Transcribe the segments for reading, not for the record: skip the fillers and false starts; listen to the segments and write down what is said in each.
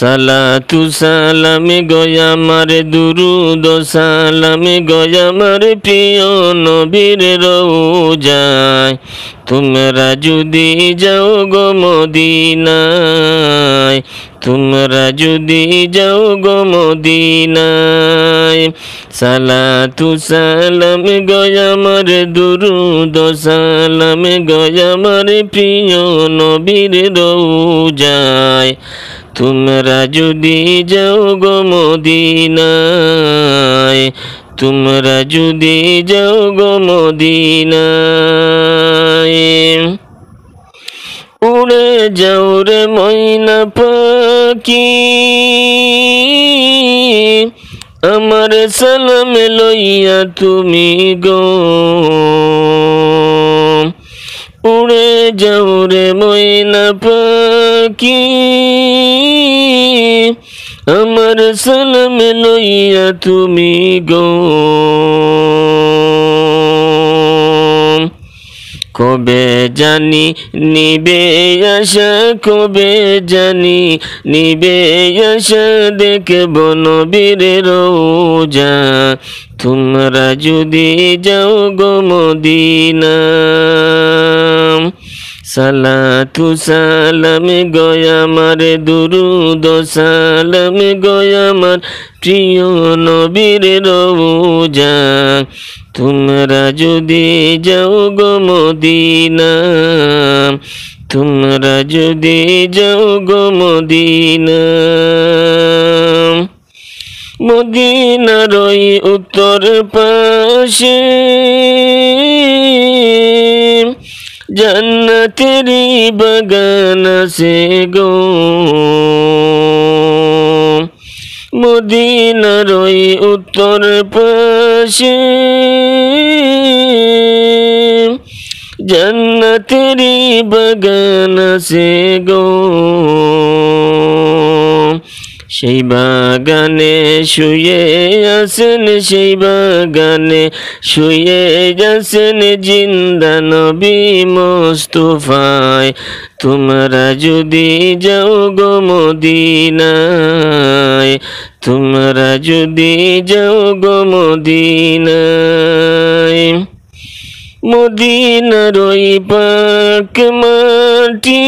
সালাতু সালামে গয়া আমার দুরুদ সালামে গয়া আমার প্রিয় নবীর রওজায়। তোমরা যদি যাও গো মদিনায়, তোমরা যদি যাও গো মদিনায়। সালাতু সালাম গয়া আমার দুরুদ সালাম গয়া আমার প্রিয় নবীর রওজায়। তোমরা যদি যাও গো মদিনায়, তোমরা যদি যাও গো মদিনায়। উড়ে যাও রে ময়না পাখি আমার সালাম লইয়া তুমি গো। উড়ে যাও রে ময়না পাখি আমার সালাম লইয়া তুমি গো। কবে জানি নিবে আশা, কবে জানি নিবে আশা দেখব নবীর রওজা। তোমরা যদি যাও গো মদিনা। সালাতু সালাম গয়া আমার দুরুদ সালাম গয়া আমার প্রিয় নবীর রওজা। তোমরা যদি যাও গো মদিনা, তোমরা যদি যাও গো মদিনা। মদিনার ওই উত্তর পাশে জান্নাতেরই বাগান আছে গো। মদিনার ওই উত্তর পাশে জান্নাতেরই বাগান আছে গো। সেই বাগানে শুয়ে আছেন, সেই বাগানে শুয়ে আছেন জিন্দা নবী মুস্তাফায়। তোমরা যদি যাও গো মদিনায়, তোমরা যদি যাও গো মদিনায়। মদিনার ওই পাক মাটি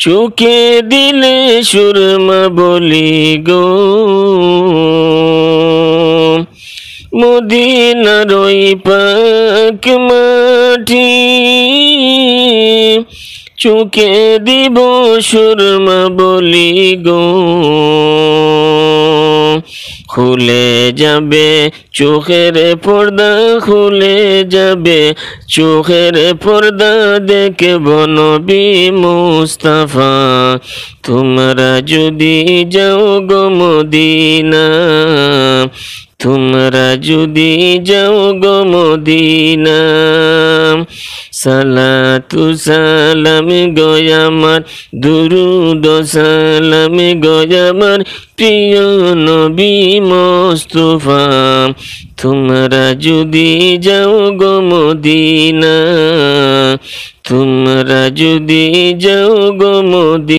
চোখে দিলে সুরমা বলি গো। মদিনার ওই পাক মাটি চোখে দিব সুরমা বলি গো। খুলে যাবে চোখের পর্দা, খুলে যাবে চোখের পর্দা দেখব নবী মুস্তাফা। তোমরা যদি যাও গো মদিনা, তোমরা যদি যাও গো মদিনা। সালাতু সালাম গয়া আমার দুরুদ সালাম গয়া আমার প্রিয় নবী মুস্তাফা। তোমরা যদি যাও গো মদিনা, তোমরা যদি যাও গো মদিনা।